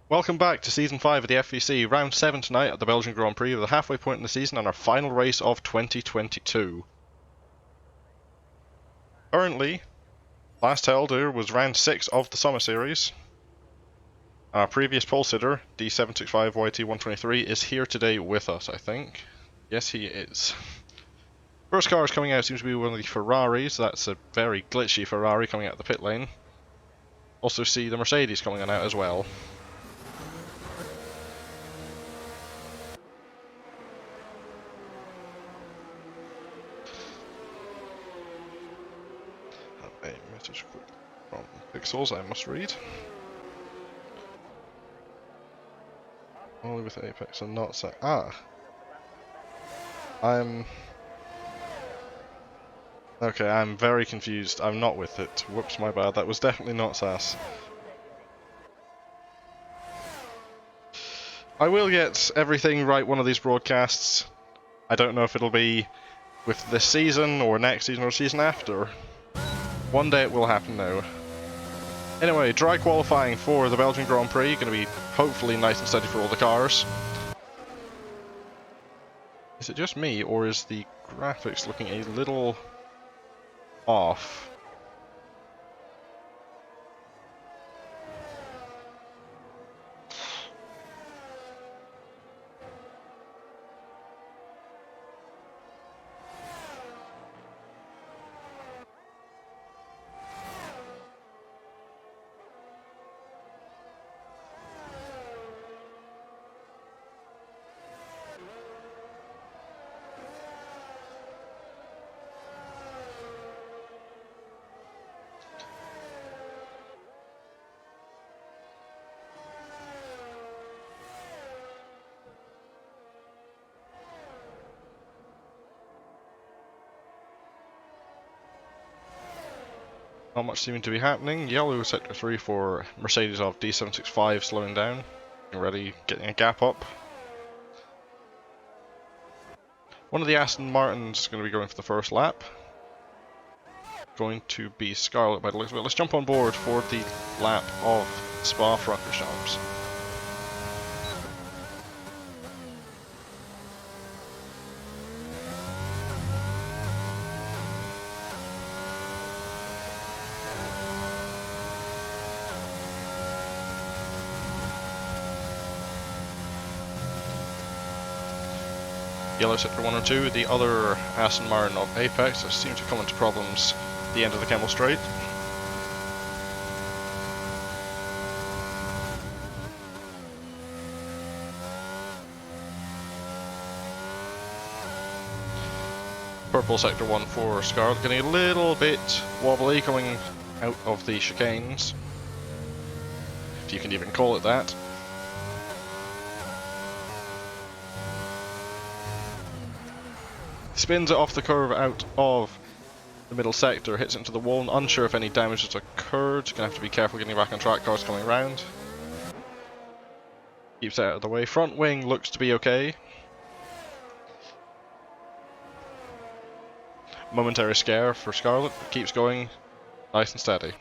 Welcome back to Season 5 of the FVC, Round 7 tonight at the Belgian Grand Prix, the halfway point in the season and our final race of 2022. Currently, last held here was Round 6 of the Summer Series. Our previous pole sitter, D765YT123, is here today with us, I think. Yes, he is. First car is coming out seems to be one of the Ferraris. That's a very glitchy Ferrari coming out of the pit lane. Also see the Mercedes coming on out as well. A message from Pixels I must read. Only with Apex and not so. Okay, I'm very confused. I'm not with it. Whoops, my bad. That was definitely not SAS. I will get everything right one of these broadcasts. I don't know if it'll be with this season, or next season, or season after. One day it will happen now. Anyway, dry qualifying for the Belgian Grand Prix. Going to be hopefully nice and steady for all the cars. Is it just me, or is the graphics looking a little off? Not much seeming to be happening. Yellow sector 3 for Mercedes of D765 slowing down. Already getting a gap up. One of the Aston Martins is going to be going for the first lap. Going to be Scarlet by the looks of it. Let's jump on board for the lap of Spa-Francorchamps. Yellow sector 1 or 2, the other Aston Martin of Apex that seems to come into problems at the end of the Kemmel Straight. Purple sector 1 for Scarlet, getting a little bit wobbly coming out of the chicanes, if you can even call it that. Spins it off the curve out of the middle sector, hits it into the wall, unsure if any damage has occurred. Gonna have to be careful getting back on track, cars coming around. Keeps it out of the way. Front wing looks to be okay. Momentary scare for Scarlet, but keeps going nice and steady.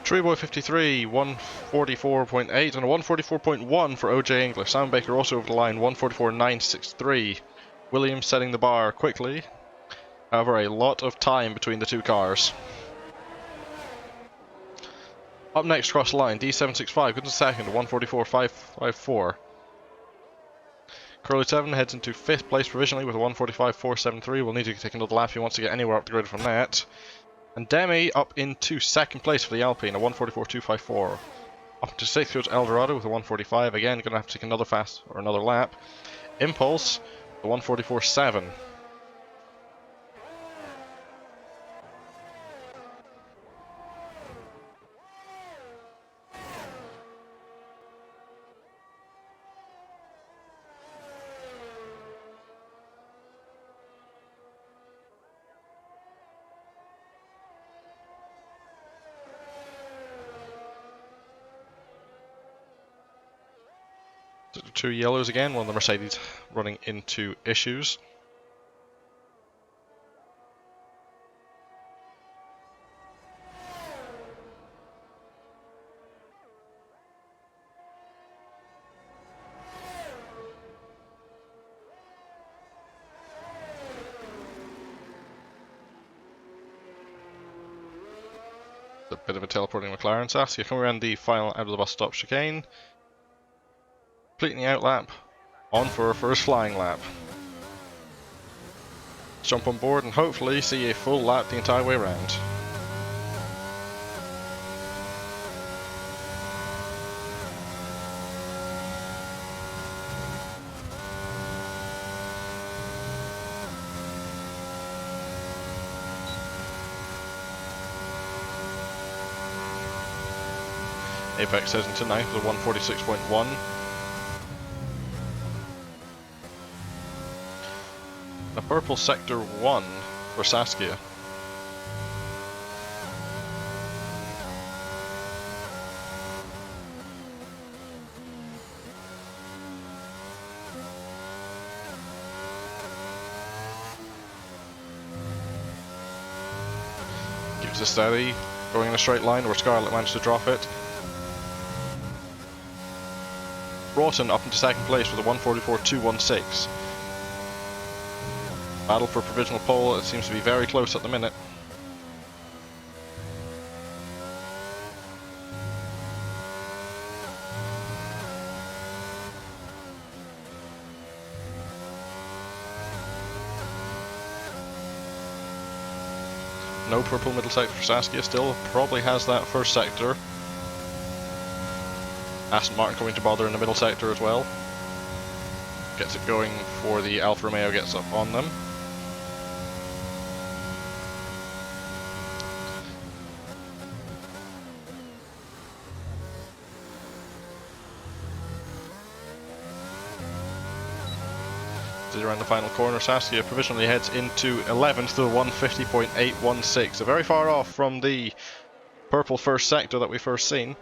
Treeboy 53, 144.8 and a 144.1 for OJ English. Sam Baker also over the line, 144.963. Williams setting the bar quickly. However, a lot of time between the two cars. Up next, cross line, D765, good in second, 144.554. Curly 7 heads into 5th place provisionally with a 145.473. We'll need to take another lap if he wants to get anywhere up the grid from that. And Demi up into 2nd place for the Alpine, a 144.254. Up to 6th goes Eldorado with a 145. Again, going to have to take another lap. Impulse, the 144.7. for 2 yellows again, one of the Mercedes running into issues. A bit of a teleporting McLaren. Saskia coming around the final out of the bus stop chicane. Completing the outlap. On for her first flying lap. Jump on board and hopefully see a full lap the entire way around. Apex says into ninth with a 146.1. A purple sector 1 for Saskia. Gives a steady, going in a straight line where Scarlett managed to drop it. Broughton up into second place with a 144.216. Battle for provisional pole, it seems to be very close at the minute. No purple middle sector for Saskia, still probably has that first sector. Aston Martin coming to bother in the middle sector as well. Gets it going before the Alfa Romeo gets up on them. Around the final corner, Saskia provisionally heads into 11th to 150.816. So very far off from the purple first sector that we first seen.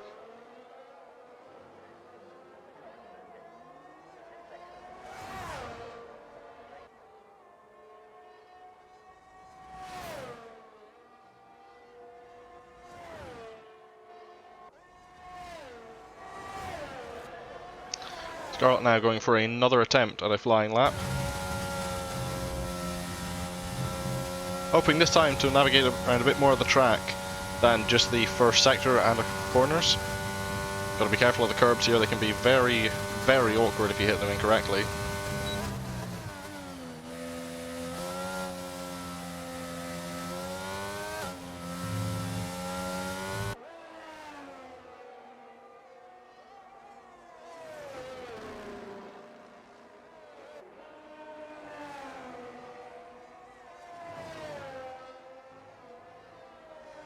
Scarlett now going for another attempt at a flying lap. Hoping this time to navigate around a bit more of the track than just the first sector and the corners. Gotta be careful of the curbs here, they can be very, very awkward if you hit them incorrectly.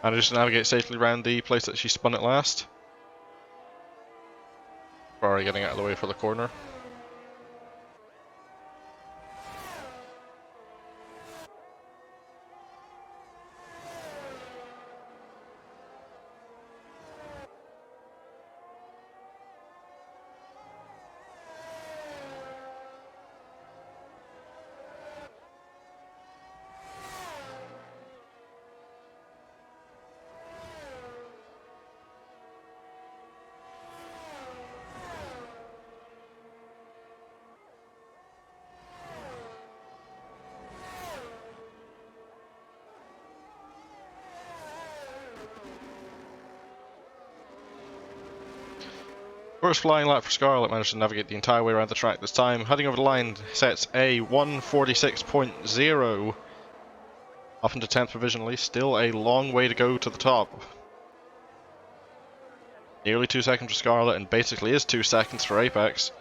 Manages to navigate safely around the place that she spun it last. Ferrari getting out of the way for the corner. First flying lap for Scarlett, managed to navigate the entire way around the track this time. Heading over the line, sets a 146.0. Up into 10th provisionally, still a long way to go to the top. Nearly 2 seconds for Scarlett, and basically is 2 seconds for Apex.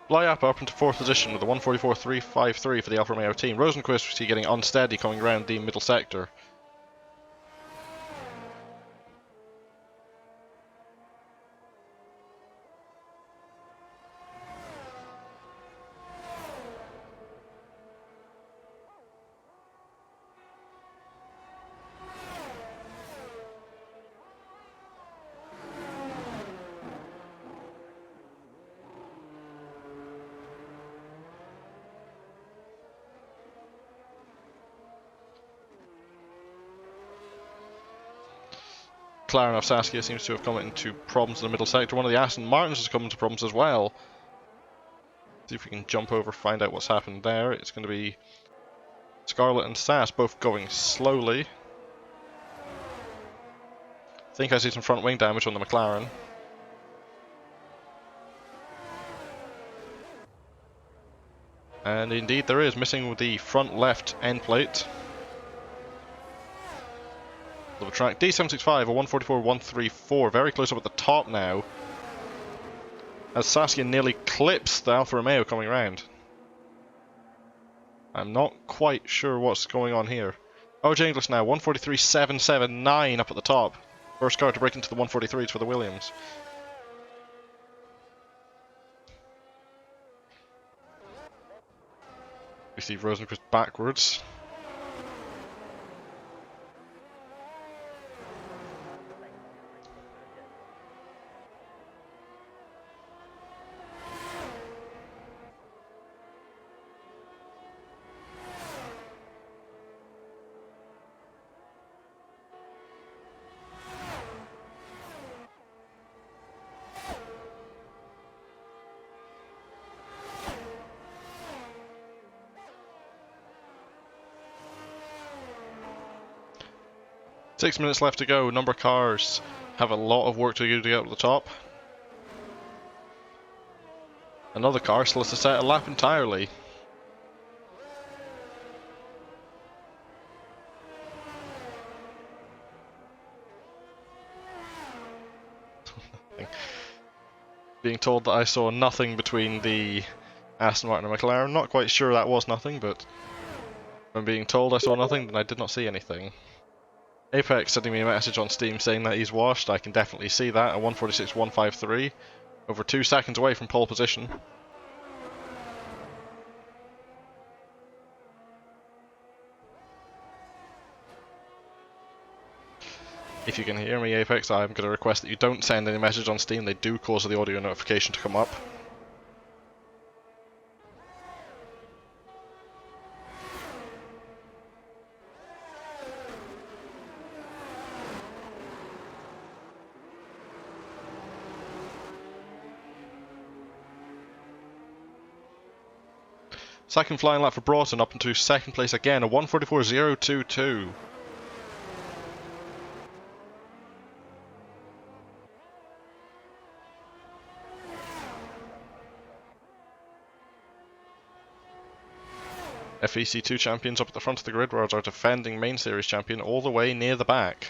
Fly up into 4th position with a 144.353 for the Alfa Romeo team. Rosenquist we see getting unsteady coming around the middle sector. McLaren of Saskia seems to have come into problems in the middle sector. One of the Aston Martins has come into problems as well. See if we can jump over, find out what's happened there. It's going to be Scarlett and Sass both going slowly. I think I see some front wing damage on the McLaren. And indeed there is, missing the front left end plate of the track. D765, a 144.134, very close up at the top now, as Saskia nearly clips the Alfa Romeo coming round. I'm not quite sure what's going on here. OJ English now, 143.779 up at the top. First car to break into the 143s for the Williams. We see Rosenqvist backwards. Six minutes left to go. Number of cars have a lot of work to do to get up to the top. Another car still has to set a lap entirely. Being told that I saw nothing between the Aston Martin and McLaren. Not quite sure that was nothing, but when being told I saw nothing, then I did not see anything. Apex sending me a message on Steam saying that he's washed. I can definitely see that. A 146.153, over 2 seconds away from pole position. If you can hear me, Apex, I'm going to request that you don't send any message on Steam. They do cause the audio notification to come up. Second flying lap for Broughton, up into second place again, a 144.022. FVC 2 champions up at the front of the grid, whereas our defending main series champion all the way near the back.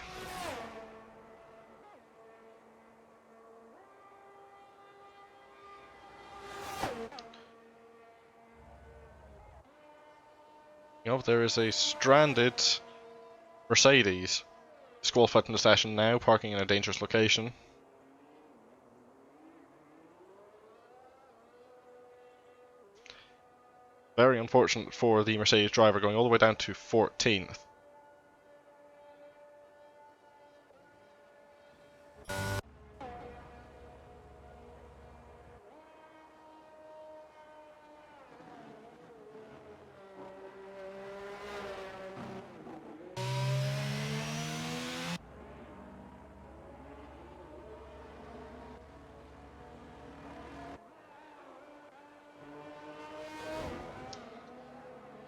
There is a stranded Mercedes. Disqualified from the session now, parking in a dangerous location. Very unfortunate for the Mercedes driver, going all the way down to 14th.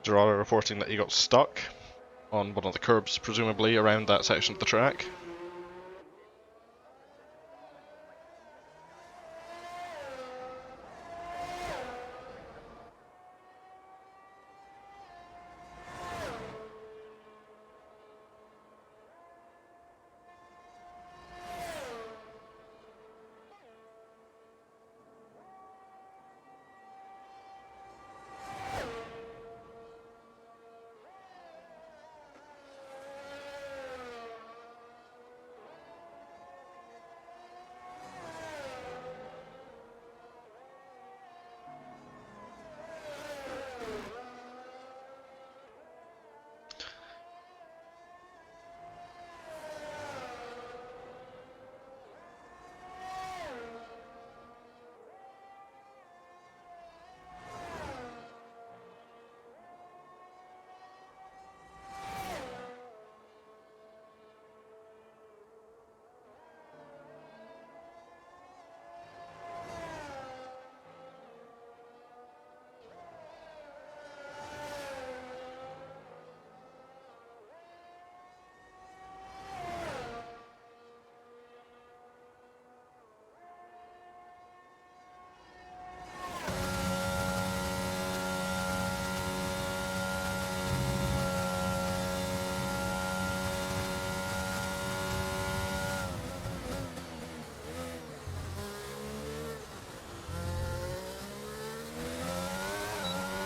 Gerardo reporting that he got stuck on one of the curbs, presumably around that section of the track.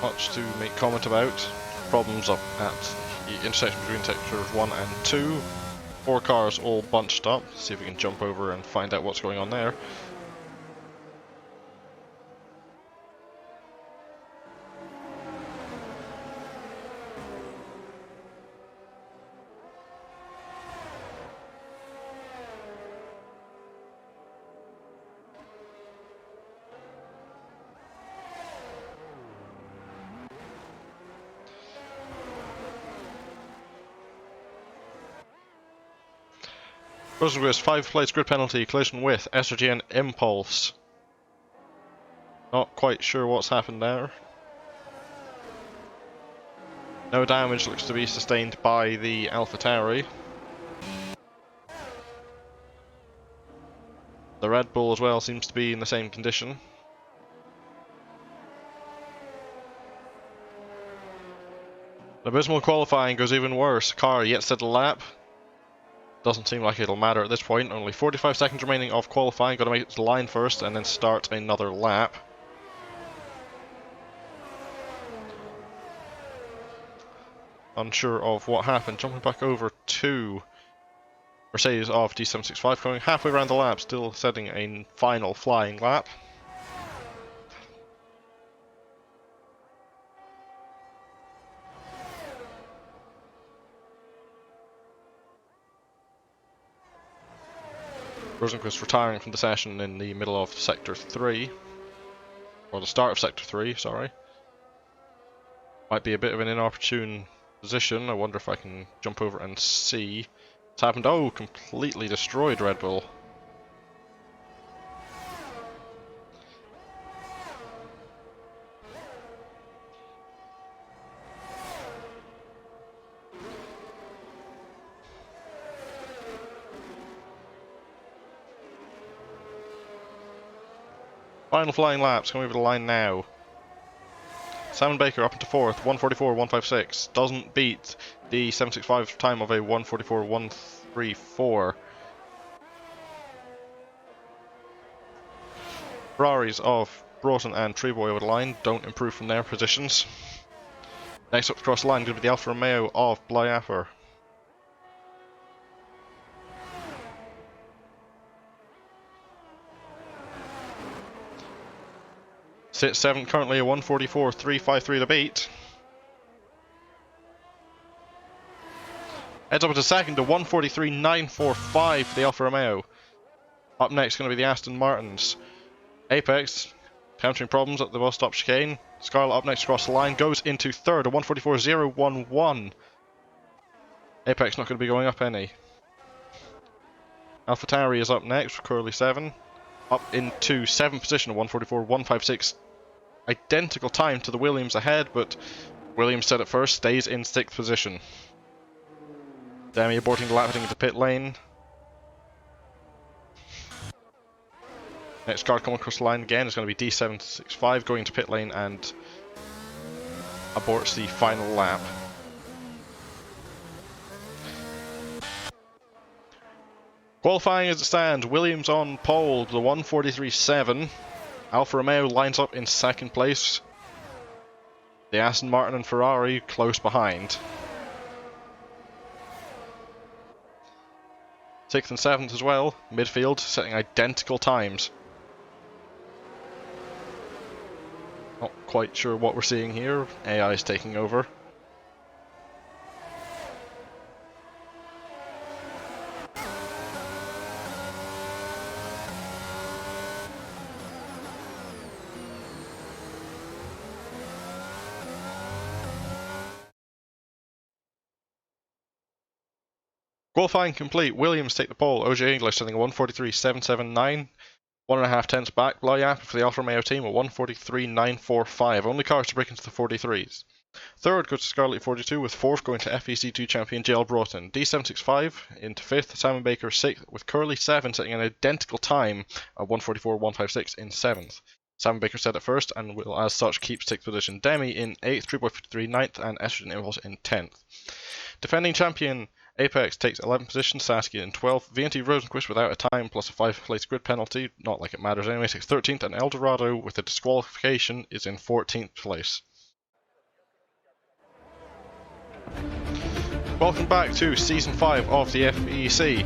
much to make comment about. Problems up at the intersection between sectors 1 and 2. 4 cars all bunched up. See if we can jump over and find out what's going on there. Rosenquist, 5 plates grid penalty, collision with SRG and Impulse. Not quite sure what's happened there. No damage looks to be sustained by the AlphaTauri. The Red Bull as well seems to be in the same condition. Abysmal qualifying goes even worse. Car yet set a lap. Doesn't seem like it'll matter at this point. Only 45 seconds remaining of qualifying. Got to make it to the line first and then start another lap. Unsure of what happened. Jumping back over to Mercedes of D765, going halfway around the lap, still setting a final flying lap. Rosenquist retiring from the session in the middle of Sector 3. Or the start of Sector 3, sorry. Might be a bit of an inopportune position. I wonder if I can jump over and see what's happened. Oh, completely destroyed Red Bull. Final flying laps, coming over the line now. Simon Baker up into 4th, 144.156. Doesn't beat the 765 time of a 144.134. Ferraris of Broughton and Treeboy over the line don't improve from their positions. Next up to cross the line, going to be the Alfa Romeo of Blyapper. Sits 7th, currently a 144.353 to beat. Heads up into 2nd to 143.945 for the Alfa Romeo. Up next going to be the Aston Martins. Apex, countering problems at the bus stop chicane. Scarlet up next across the line, goes into 3rd, a 144.011. Apex not going to be going up any. AlphaTauri is up next for Curly 7. Up into 7th position, a 144.156. Identical time to the Williams ahead, but Williams set it first, stays in 6th position. Demi aborting the lap, heading into pit lane. Next car coming across the line again is going to be D765 going to pit lane and aborts the final lap. Qualifying as it stands, Williams on pole, the 143.7. Alfa Romeo lines up in 2nd place. The Aston Martin and Ferrari close behind. 6th and 7th as well, midfield, setting identical times. Not quite sure what we're seeing here. AI is taking over. Qualifying complete. Williams take the pole. OJ English setting a 143.779. 1.5 tenths back. Blyapper for the Alfa Romeo team at 143.945. Only cars to break into the 43s. 3rd goes to Scarlet 42, with 4th going to FVC2 champion JL Broughton. D765 into 5th. Simon Baker 6th, with Curly 7 setting an identical time of 144.156 in 7th. Simon Baker set it first and will as such keep 6th position. Demi in 8th, Treeboy 53 9th, and Estrogen Impulse in 10th. Defending champion Apex takes 11th position, Saskia in 12th, VNT Rosenquist without a time plus a 5-place grid penalty, not like it matters anyway, takes 13th, and Eldorado with a disqualification is in 14th place. Welcome back to Season 5 of the FVC.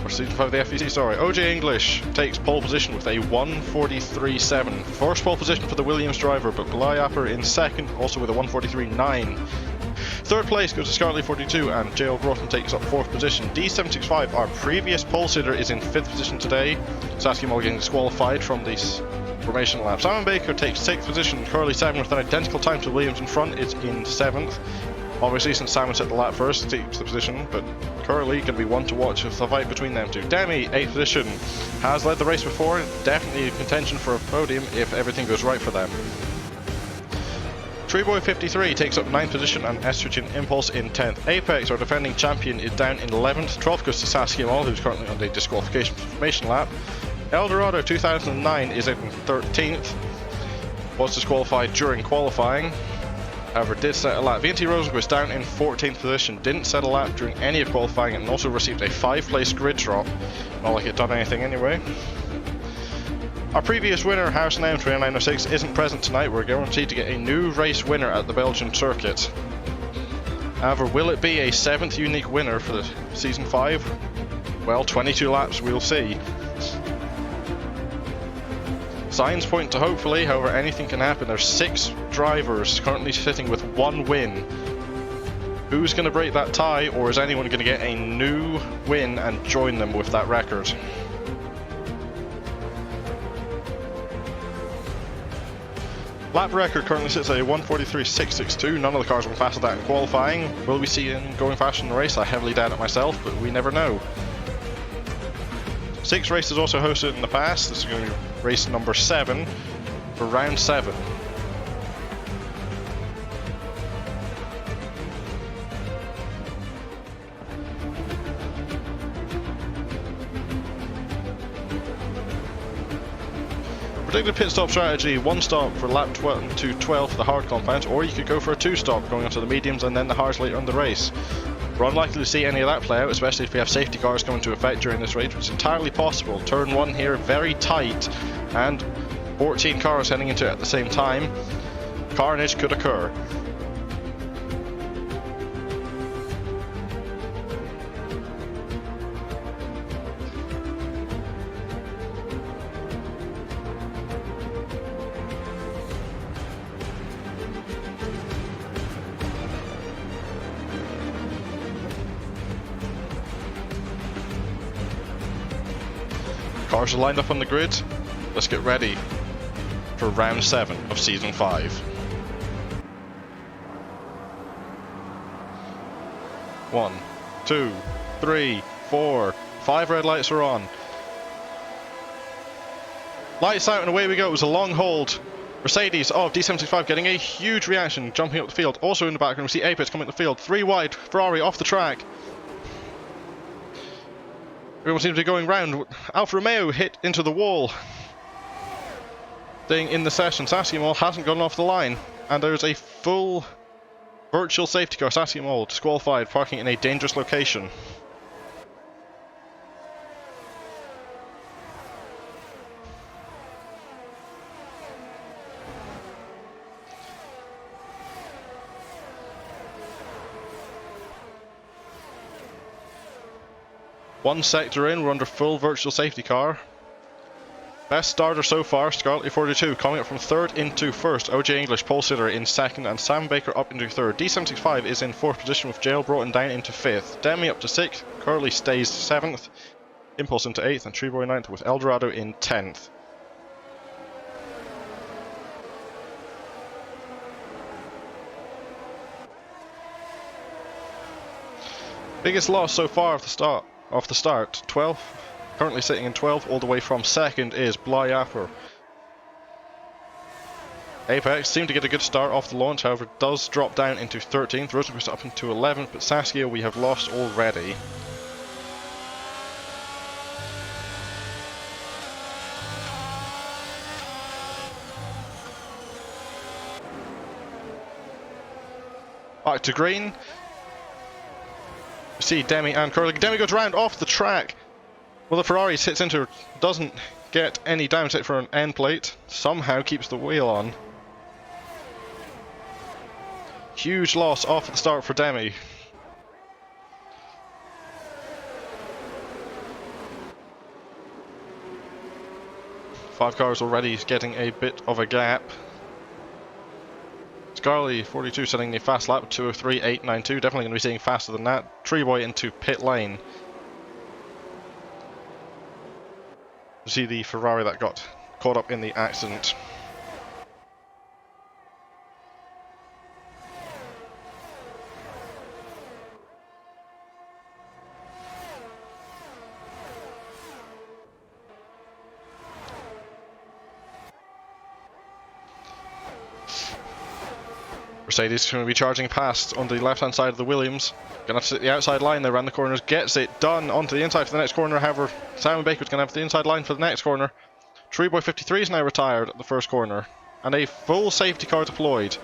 Or Season 5 of the FVC, sorry. OJ English takes pole position with a 1:43.7. First pole position for the Williams driver, but Blyapper in second, also with a 1:43.9. Third place goes to Scarlett 42 and JL Broughton takes up fourth position. D765, our previous pole sitter, is in fifth position today. Saskia Moll getting disqualified from this formation lap. Simon Baker takes sixth position. Curly 7 with an identical time to Williams in front is in seventh. Obviously, since Simon set the lap first, takes the position, but Curly going to be one to watch with the fight between them two. Demi, 8th position, has led the race before, definitely in contention for a podium if everything goes right for them. Treeboy 53 takes up 9th position and Estrogen Impulse in 10th. Apex, our defending champion, is down in 11th. 12th goes to Saskia Moll, who's currently on the disqualification formation lap. Eldorado 2009 is in 13th, was disqualified during qualifying. However, did set a lap. VNT Rosenquist down in 14th position, didn't set a lap during any of qualifying and also received a 5-place grid drop. Not like it done anything anyway. Our previous winner, Harrison M2906, isn't present tonight. We're guaranteed to get a new race winner at the Belgian circuit. However, will it be a 7th unique winner for the Season 5? Well, 22 laps, we'll see. Signs point to hopefully, however anything can happen. There's 6 drivers currently sitting with 1 win. Who's going to break that tie, or is anyone going to get a new win and join them with that record? Lap record currently sits at a 1:43.662. None of the cars went faster than that in qualifying. Will we see him going faster in the race? I heavily doubt it myself, but we never know. 6 races also hosted in the past. This is going to be race number 7 for round 7. Predicted pit stop strategy: 1 stop for lap 12 to 12 for the hard compounds, or you could go for a 2 stop going onto the mediums and then the hards later in the race. We're unlikely to see any of that play out, especially if we have safety cars come into effect during this race, which is entirely possible. Turn 1 here, very tight, and 14 cars heading into it at the same time. Carnage could occur. Cars are lined up on the grid. Let's get ready for round 7 of Season 5. 1, 2, 3, 4, 5 red lights are on. Lights out and away we go. It was a long hold. Mercedes of D75 getting a huge reaction, jumping up the field. Also in the background we see Apex coming up the field. 3 wide, Ferrari off the track. Everyone seems to be going round. Alfa Romeo hit into the wall. Staying in the session, Saskia Moll hasn't gone off the line. And there's a full virtual safety car. Saskia Moll disqualified, parking in a dangerous location. One sector in, we're under full virtual safety car. Best starter so far, Scarlett 42 coming up from 3rd into 1st. OJ English pole sitter in 2nd and Sam Baker up into 3rd. D765 is in 4th position with JL Broughton down into 5th. Demi up to 6th, Curly stays 7th, Impulse into 8th and Treeboy 9th with Eldorado in 10th. Biggest loss so far off the start, 12th, currently sitting in 12th, all the way from 2nd is Blyapper. Apex seemed to get a good start off the launch, however does drop down into 13th, Rosenquist up into 11th, but Saskia we have lost already. Back to green. You see Demi and Curly. Demi goes round off the track. Well, the Ferrari hits into her, doesn't get any damage for an end plate. Somehow keeps the wheel on. Huge loss off at the start for Demi. Five cars already getting a bit of a gap. Scarly, 42, setting a fast lap, 2:03.892. Definitely going to be seeing faster than that. Treeboy into pit lane. You see the Ferrari that got caught up in the accident. Mercedes is going to be charging past on the left-hand side of the Williams. Going to have to sit the outside line there around the corners. Gets it done onto the inside for the next corner. However, Simon Baker's going to have the inside line for the next corner. Treeboy 53 is now retired at the first corner. And a full safety car deployed.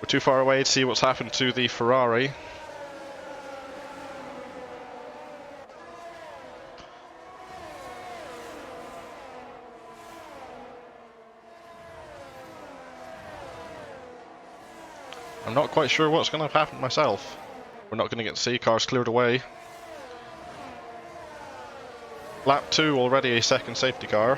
We're too far away to see what's happened to the Ferrari. I'm not quite sure what's going to happen myself. We're not going to get to see cars cleared away. Lap 2 already a second safety car.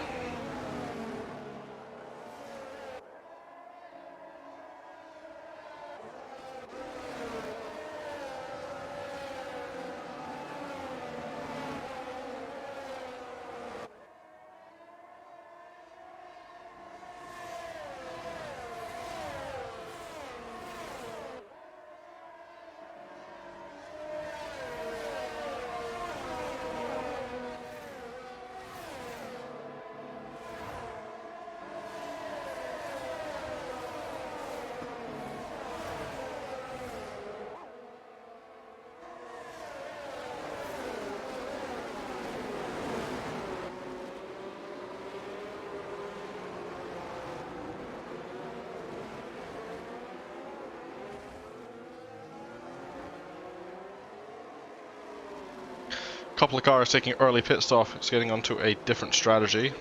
Couple of cars taking early pit stop. It's getting onto a different strategy.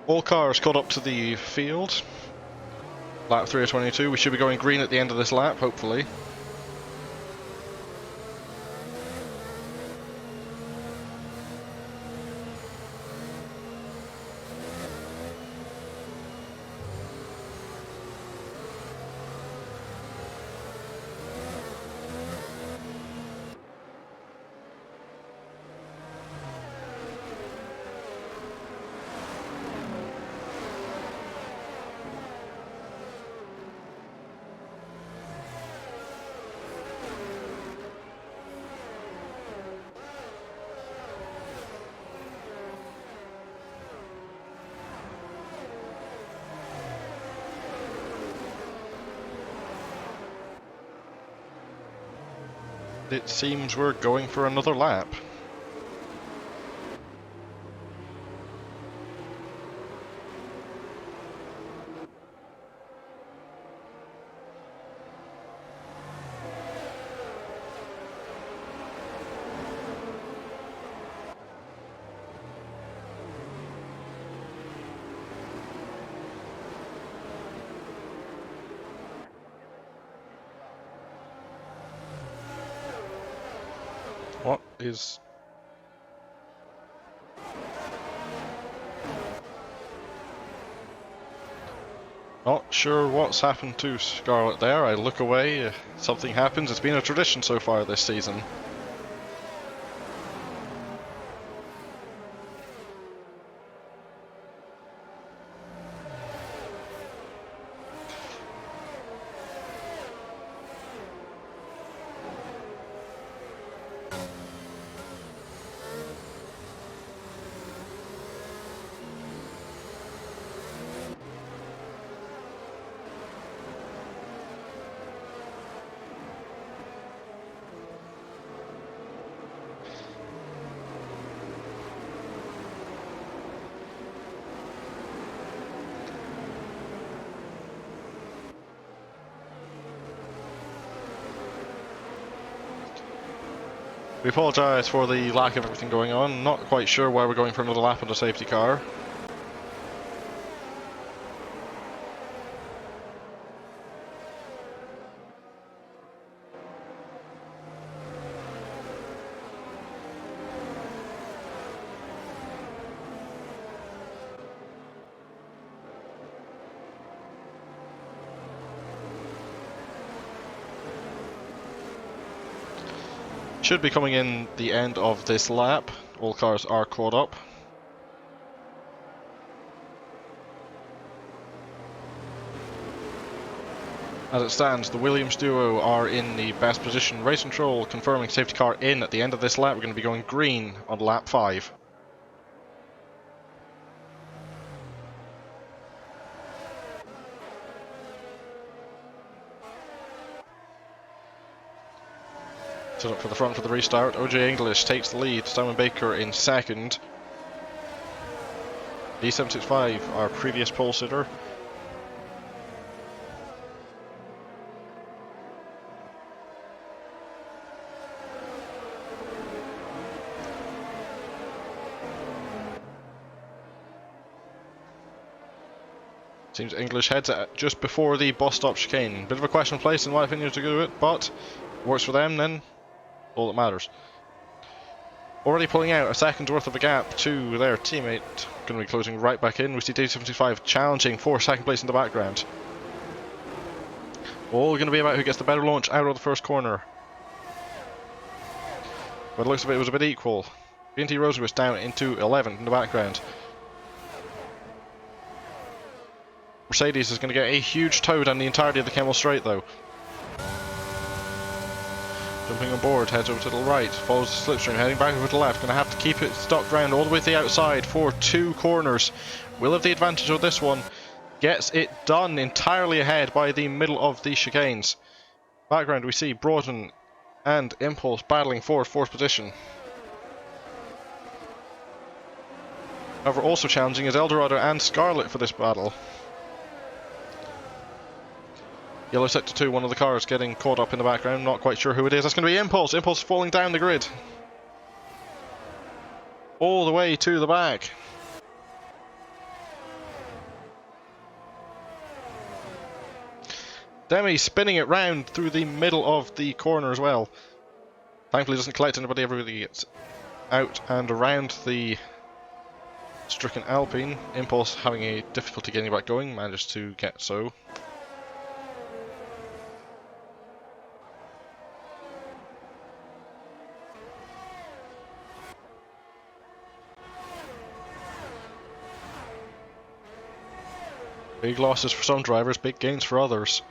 All cars caught up to the field. Lap 3 of 22. We should be going green at the end of this lap, hopefully. It seems we're going for another lap. is... Not sure what's happened to Scarlett there. I look away, something happens. It's been a tradition so far this season. We apologise for the lack of everything going on. Not quite sure why we're going for another lap on the safety car. Should be coming in the end of this lap. All cars are caught up. As it stands, the Williams duo are in the best position. Race control confirming safety car in at the end of this lap. We're going to be going green on lap 5. Set up for the front for the restart. OJ English takes the lead. Simon Baker in second. D765, our previous pole sitter. Seems English heads at just before the bus stop chicane. Bit of a question of place in my opinion to do it, but works for them then. All that matters. Already pulling out a second's worth of a gap to their teammate. Going to be closing right back in. We see D75 challenging for second place in the background. All going to be about who gets the better launch out of the first corner. But it looks like it was a bit equal. BNT Rosewitz down into 11th in the background. Mercedes is going to get a huge tow down the entirety of the Kemmel Straight though. Jumping on board, heads over to the right, follows the slipstream, heading back over to the left. Going to have to keep it stuck round all the way to the outside for 2 corners. Will have the advantage of this one. Gets it done entirely ahead by the middle of the chicanes. Background we see Broughton and Impulse battling for 4th position. However, also challenging is Eldorado and Scarlett for this battle. Yellow sector 2, one of the cars getting caught up in the background, not quite sure who it is. That's going to be Impulse. Impulse falling down the grid. All the way to the back. Demi spinning it round through the middle of the corner as well. Thankfully doesn't collect anybody, everybody gets out and around the stricken Alpine. Impulse having a difficulty getting back going, managed to get so. Big losses for some drivers, big gains for others.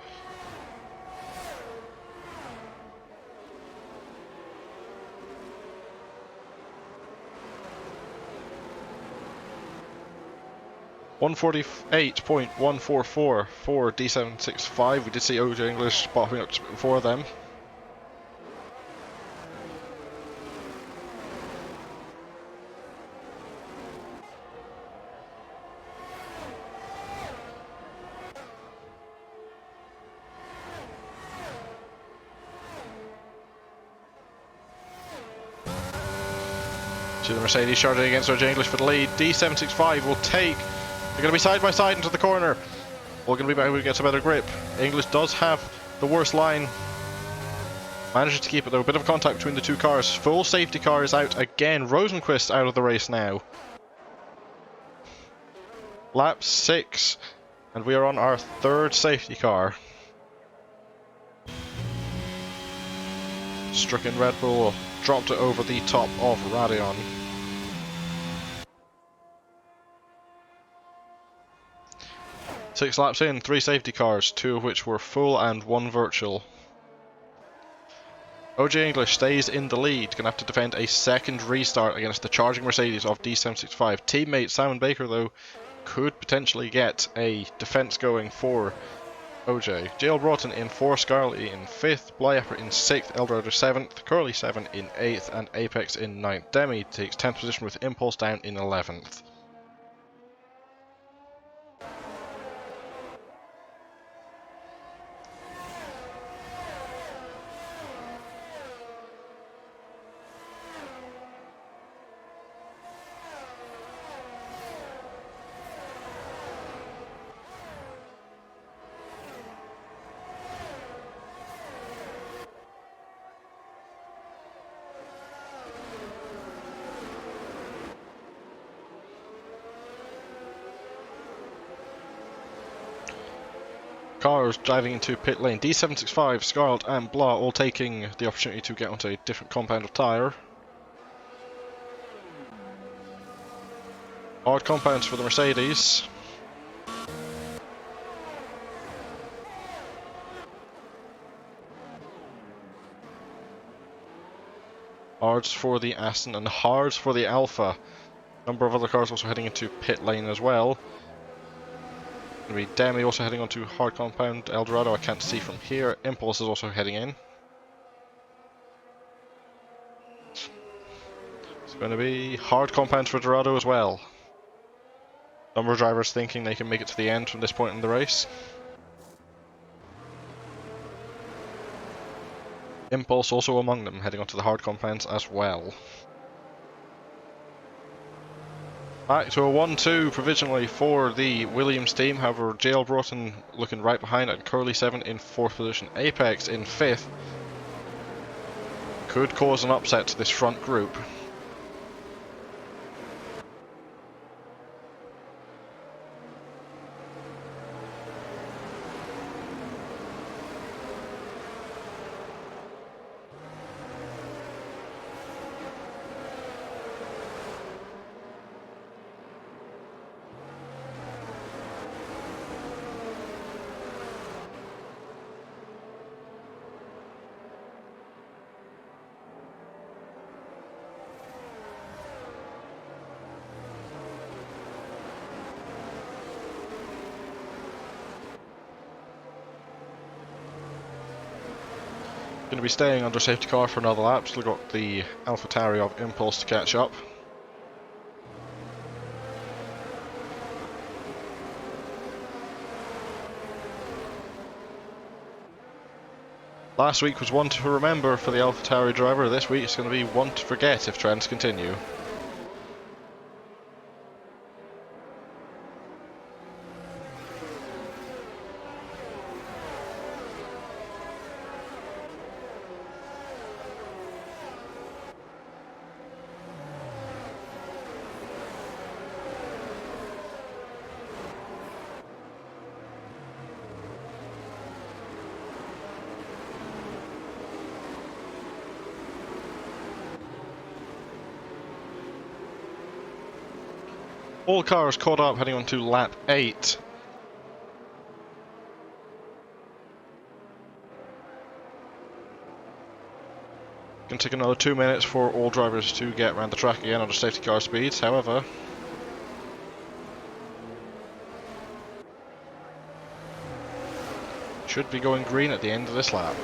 .148.144 for D765. We did see OJ English popping up before them. To the Mercedes charging against OJ English for the lead. D765 will take. They're going to be side by side into the corner. All going to be about who gets a better grip. English does have the worst line. Manages to keep it though. A bit of contact between the two cars. Full safety car is out again. Rosenquist out of the race now. Lap 6. And we are on our third safety car. Struck in Red Bull. Dropped it over the top of Radeon. Six laps in, 3 safety cars, 2 of which were full and 1 virtual. OJ English stays in the lead, gonna have to defend a second restart against the charging Mercedes of D765. Teammate Simon Baker, though, could potentially get a defense going for OJ. JL Broughton in 4th, Scarlett in 5th, Blyapper in 6th, Eldorado 7th, Curly 7 in 8th, and Apex in 9th. Demi takes 10th position with Impulse down in 11th. Cars driving into pit lane. D765, Scarlett and Blah all taking the opportunity to get onto a different compound of tyre. Hard compounds for the Mercedes. Hards for the Aston and hards for the Alpha. A number of other cars also heading into pit lane as well. Going to be Demi also heading onto hard compound. Eldorado I can't see from here. Impulse is also heading in. It's going to be hard compounds for Dorado as well. Number of drivers thinking they can make it to the end from this point in the race. Impulse also among them, heading onto the hard compounds as well. Back to a 1-2 provisionally for the Williams team, however JL Broughton looking right behind it, and Curly 7 in 4th position. Apex in 5th. Could cause an upset to this front group. Going to be staying under safety car for another lap. Still got the AlphaTauri of Impulse to catch up. Last week was one to remember for the AlphaTauri driver. This week it's going to be one to forget if trends continue. All cars caught up, heading on to lap 8. Going to take another 2 minutes for all drivers to get around the track again under safety car speeds, however. Should be going green at the end of this lap.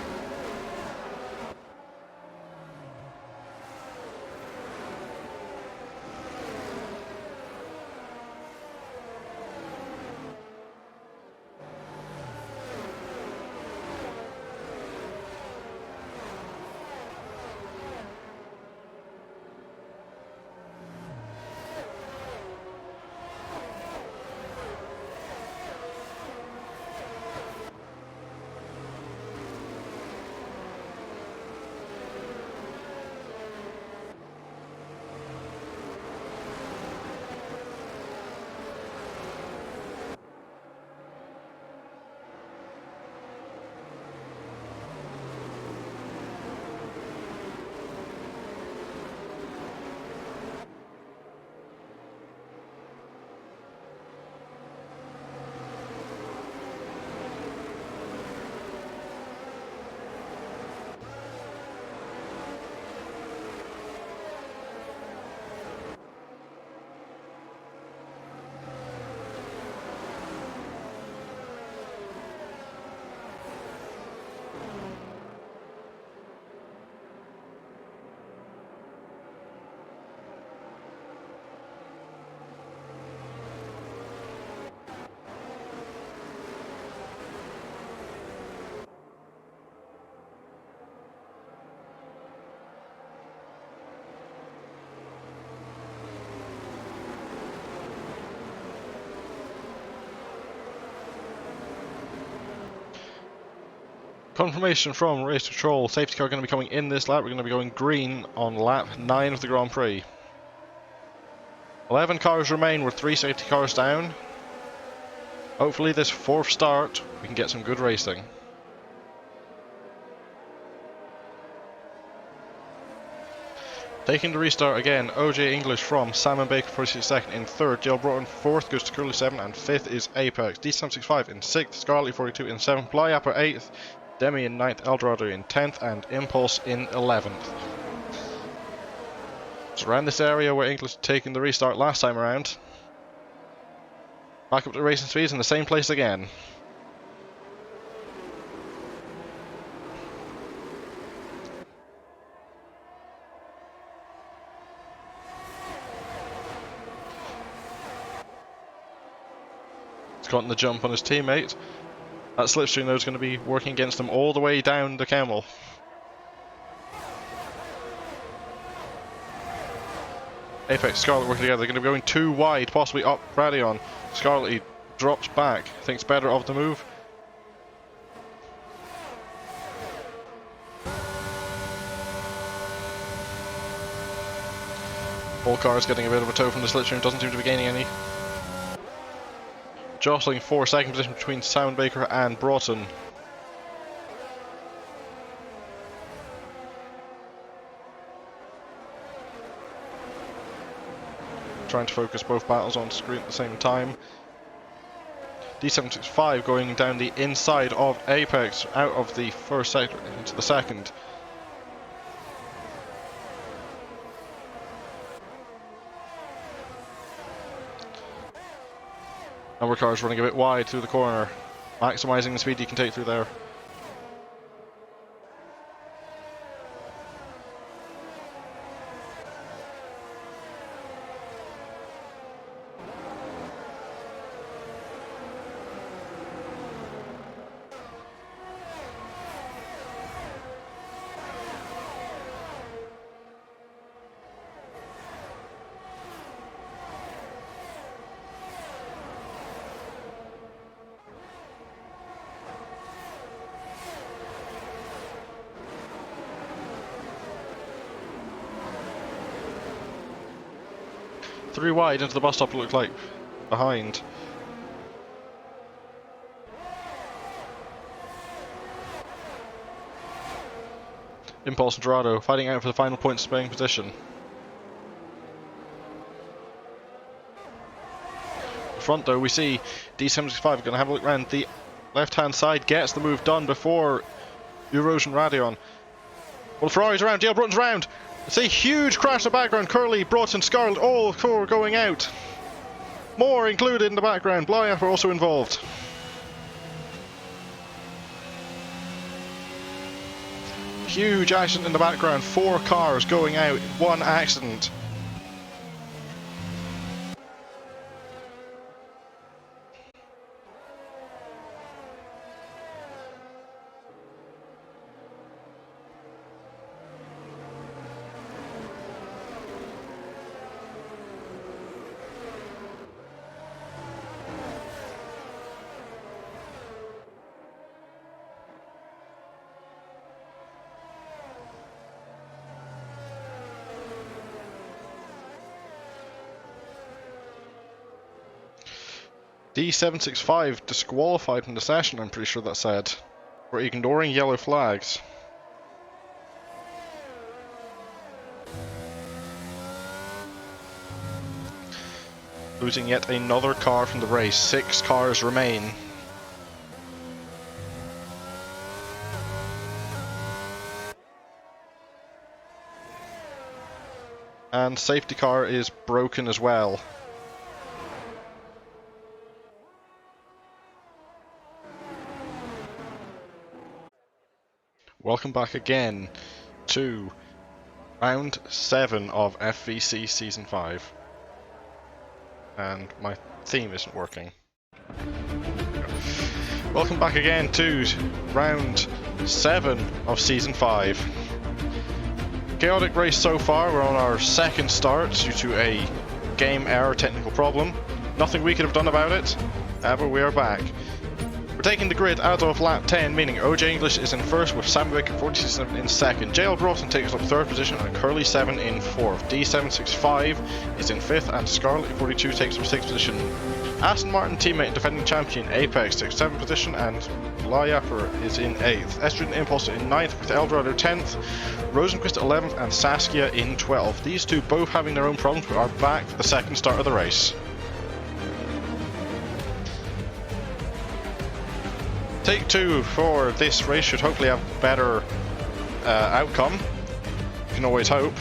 Confirmation from race control. Safety car going to be coming in this lap. We're going to be going green on lap 9 of the Grand Prix. 11 cars remain with 3 safety cars down. Hopefully this 4th start we can get some good racing. Taking the restart again, OJ English from Simon Baker 42nd in 3rd, Dale Broughton 4th, goes to Curly 7th, and 5th is Apex, D765 in 6th, Scarlet 42 in 7th, Blyapper 8th, Demi in 9th, Eldorado in 10th, and Impulse in 11th. So around this area where English taking the restart last time around. Back up to racing speeds in the same place again. Gotten the jump on his teammate. That slipstream though is going to be working against him all the way down the camel. Apex, Scarlet working together. They're going to be going too wide, possibly up Radion. Scarlet, he drops back, thinks better of the move. All cars getting a bit of a tow from the slipstream, doesn't seem to be gaining any. Jostling for second position between Simon Baker and Broughton. Trying to focus both battles on screen at the same time. D765 going down the inside of Apex, out of the first sector into the second. Number cars running a bit wide through the corner, maximising the speed you can take through there. Three wide into the bus stop, it looked like, behind. Impulse and Dorado fighting out for the final point spinning position. Front though, we see D765 going to have a look around the left hand side, gets the move done before Erosion Radion. Well, Ferrari's around, Dale Broughton's around. It's a huge crash in the background. Curly, Broughton, Scarlet, all four going out. More included in the background. Blyapper also involved. Huge accident in the background. 4 cars going out. 1 accident. D765 disqualified from the session, I'm pretty sure that said, for ignoring yellow flags. Losing yet another car from the race. 6 cars remain. And safety car is broken as well. Welcome back again to round 7 of FVC Season 5. And my theme isn't working. Welcome back again to round 7 of Season 5. Chaotic race so far. We're on our second start due to a game error technical problem. Nothing we could have done about it, but we are back. We're taking the grid as of lap 10, meaning OJ English is in first with Samwick 47 in second. JL Broughton takes up third position and Curly 7 in fourth. D765 is in fifth and Scarlet 42 takes up sixth position. Aston Martin teammate and defending champion Apex takes 7th position and Lyapper is in 8th. Estrogen Impulse in 9th with Eldorado 10th, Rosenquist 11th and Saskia in 12th. These two both having their own problems but are back for the second start of the race. Take two for this race should hopefully have a better outcome. You can always hope.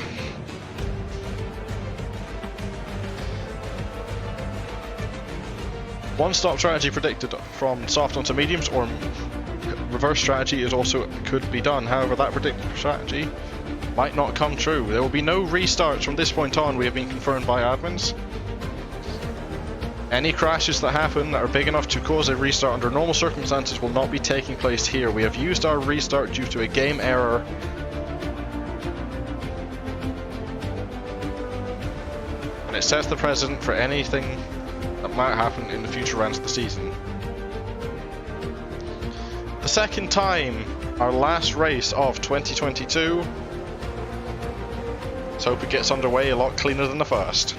One stop strategy predicted from soft onto mediums, or reverse strategy is also could be done. However, that predicted strategy might not come true. There will be no restarts from this point on, we have been confirmed by admins. Any crashes that happen that are big enough to cause a restart under normal circumstances will not be taking place here. We have used our restart due to a game error. And it sets the precedent for anything that might happen in the future rounds of the season. The second time, our last race of 2022. Let's hope it gets underway a lot cleaner than the first.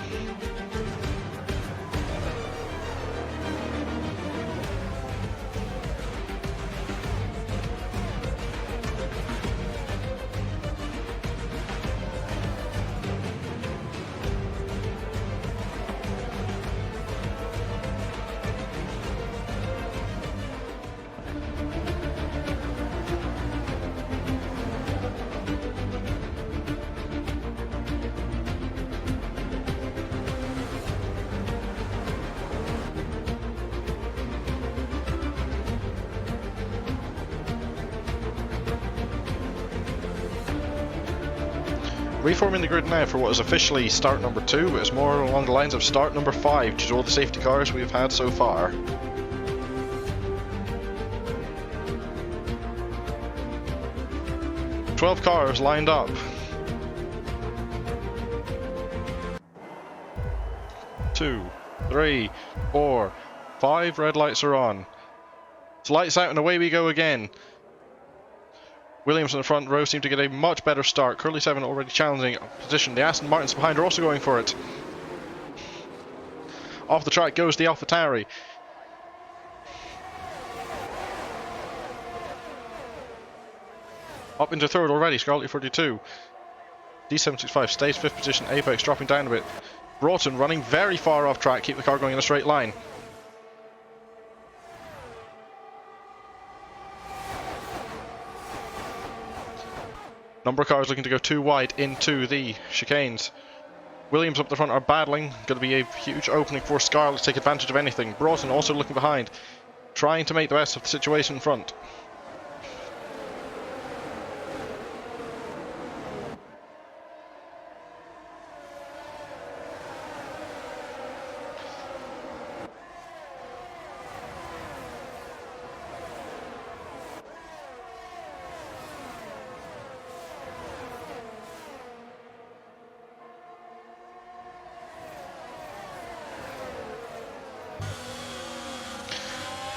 Reforming the grid now for what is officially start number 2, but it's more along the lines of start number 5 due to all the safety cars we've had so far. "12 cars lined up. 2, 3, 4, 5 red lights are on. It's lights out and away we go again. Williams in the front row seem to get a much better start. Curly 7 already challenging position. The Aston Martins behind are also going for it. Off the track goes the AlphaTauri. Up into third already, Scarlet 42. D765 stays 5th position, Apex dropping down a bit. Broughton running very far off track, keep the car going in a straight line. Number of cars looking to go too wide into the chicanes. Williams up the front are battling. Going to be a huge opening for Scarlet to take advantage of anything. Broughton also looking behind, trying to make the best of the situation in front.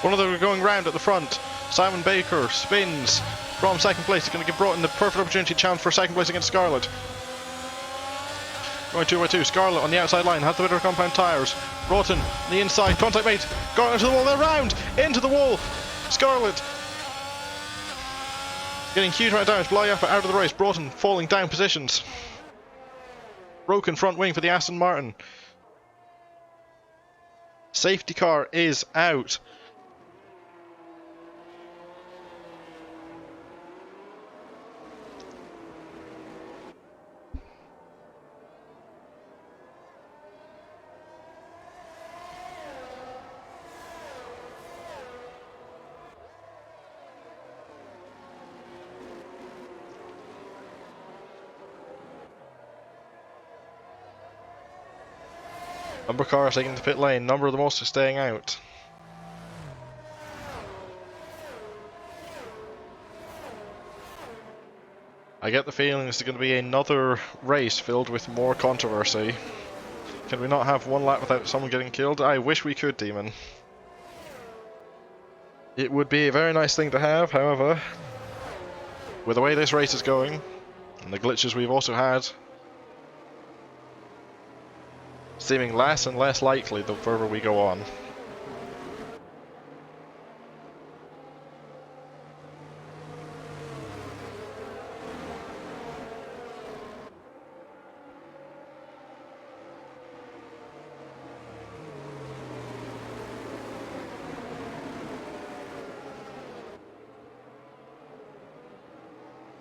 One of them are going round at the front. Simon Baker spins from second place. He's going to give Broughton the perfect opportunity to challenge for second place against Scarlet. Going 2x2. Scarlet on the outside line has the better compound tyres. Broughton on the inside. Contact mate. Going into the wall. They're round. Into the wall. Scarlet getting huge amount of damage. Blyappa out of the race. Broughton falling down positions. Broken front wing for the Aston Martin. Safety car is out. Number of cars taking the pit lane, number of them also staying out. I get the feeling this is going to be another race filled with more controversy. Can we not have one lap without someone getting killed? I wish we could, Demon. It would be a very nice thing to have, however, with the way this race is going, and the glitches we've also had, seeming less and less likely the further we go on.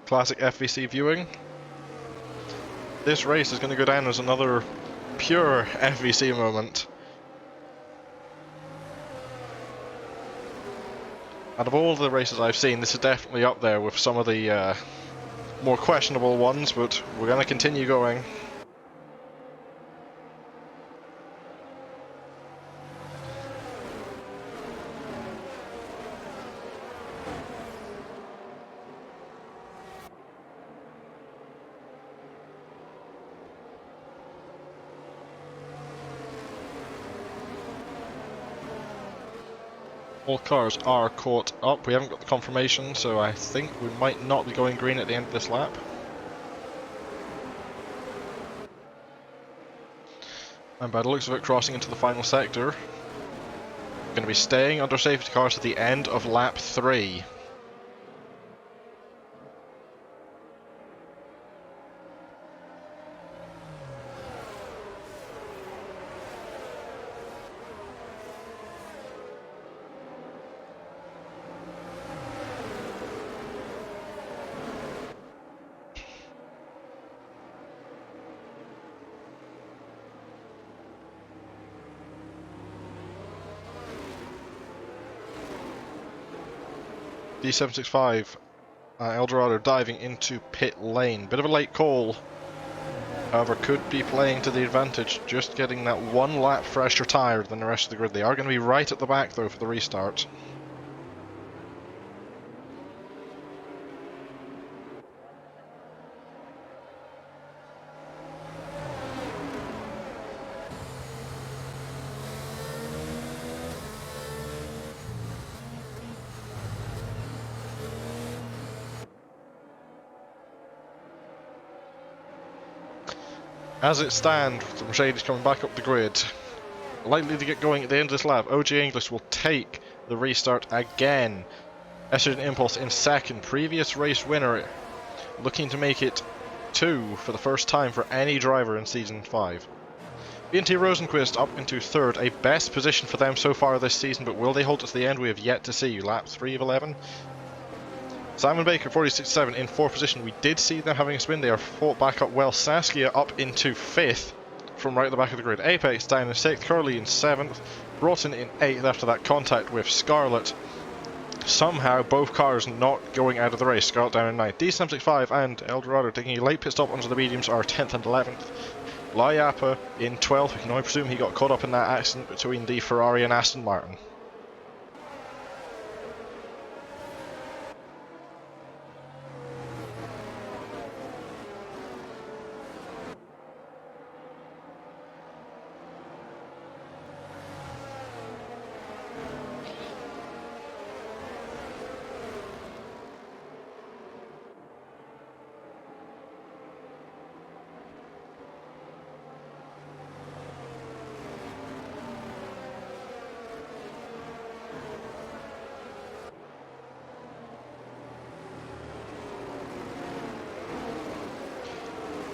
Classic FVC viewing. This race is going to go down as another pure FVC moment. Out of all the races I've seen, this is definitely up there with some of the more questionable ones, but we're going to continue going. All cars are caught up. We haven't got the confirmation, so I think we might not be going green at the end of this lap. And by the looks of it, crossing into the final sector. Going to be staying under safety cars at the end of lap 3. D765, Eldorado diving into pit lane. Bit of a late call, however could be playing to the advantage, just getting that one lap fresher tyre than the rest of the grid. They are going to be right at the back though for the restart. As it stands, the Mercedes coming back up the grid. Likely to get going at the end of this lap. OG English will take the restart again. Estrogen Impulse in second. Previous race winner, looking to make it 2 for the first time for any driver in Season 5. B&T Rosenquist up into third. A best position for them so far this season, but will they hold it to the end? We have yet to see. Lap 3 of 11. Simon Baker, 46.7 in 4th position. We did see them having a spin. They are fought back up well. Saskia up into 5th from right at the back of the grid. Apex down in 6th. Curly in 7th. Broughton in 8th after that contact with Scarlett. Somehow both cars not going out of the race. Scarlett down in 9th. D765 and Eldorado taking a late pit stop onto the mediums are 10th and 11th. Layapa in 12th. We can only presume he got caught up in that accident between the Ferrari and Aston Martin.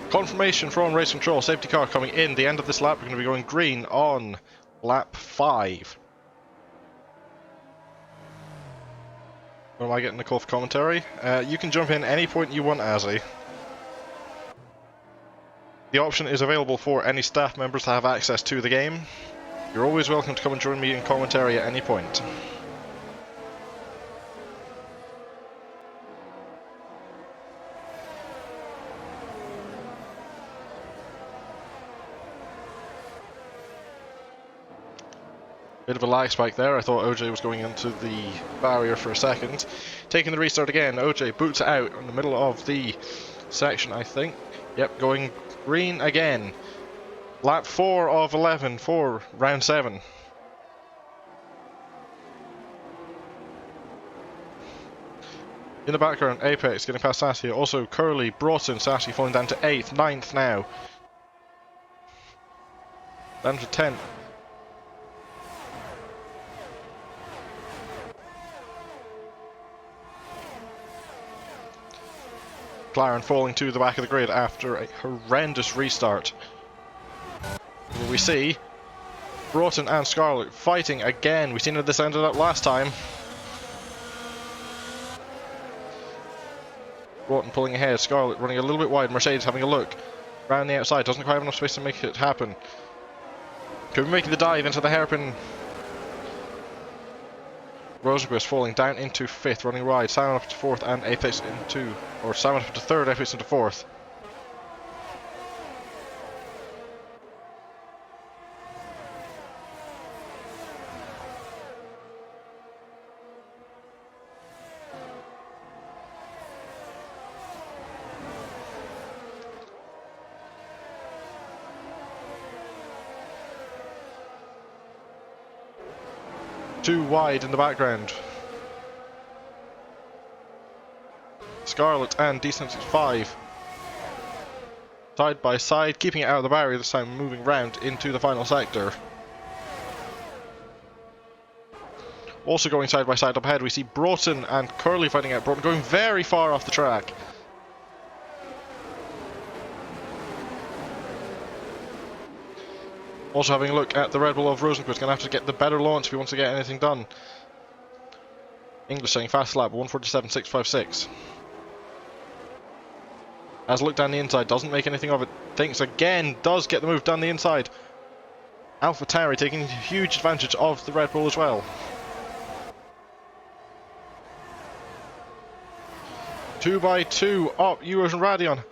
Confirmation from race control, safety car coming in. The end of this lap, we're going to be going green on lap 5. When am I getting the call for commentary? You can jump in any point you want, Azzy. The option is available for any staff members to have access to the game. You're always welcome to come and join me in commentary at any point. Bit of a lag spike there. I thought OJ was going into the barrier for a second. Taking the restart again. OJ boots it out in the middle of the section, I think. Yep, going green again. Lap 4 of 11 for round 7. In the background, Apex getting past Sassy. Also, Curly, Broughton, Sassy falling down to 8th, 9th now. Down to 10th. McLaren falling to the back of the grid after a horrendous restart. We see Broughton and Scarlett fighting again. We've seen how this ended up last time. Broughton pulling ahead, Scarlett running a little bit wide, Mercedes having a look. Round the outside, doesn't quite have enough space to make it happen. Could be making the dive into the hairpin. Rosenquist falling down into 5th, running wide, Simon up to 4th and Apex into, or Simon up to 3rd, Apex into 4th. Too wide in the background. Scarlett and D75 side by side, keeping it out of the barrier this time, moving round into the final sector. Also going side by side up ahead, we see Broughton and Curly fighting out. Broughton going very far off the track. Also having a look at the Red Bull of Rosenquist, going to have to get the better launch if he wants to get anything done. English saying fast lap, 147.656. Has a look down the inside, doesn't make anything of it. Thinks again, does get the move down the inside. AlphaTauri taking huge advantage of the Red Bull as well. 2x2 up, Euros and Radeon.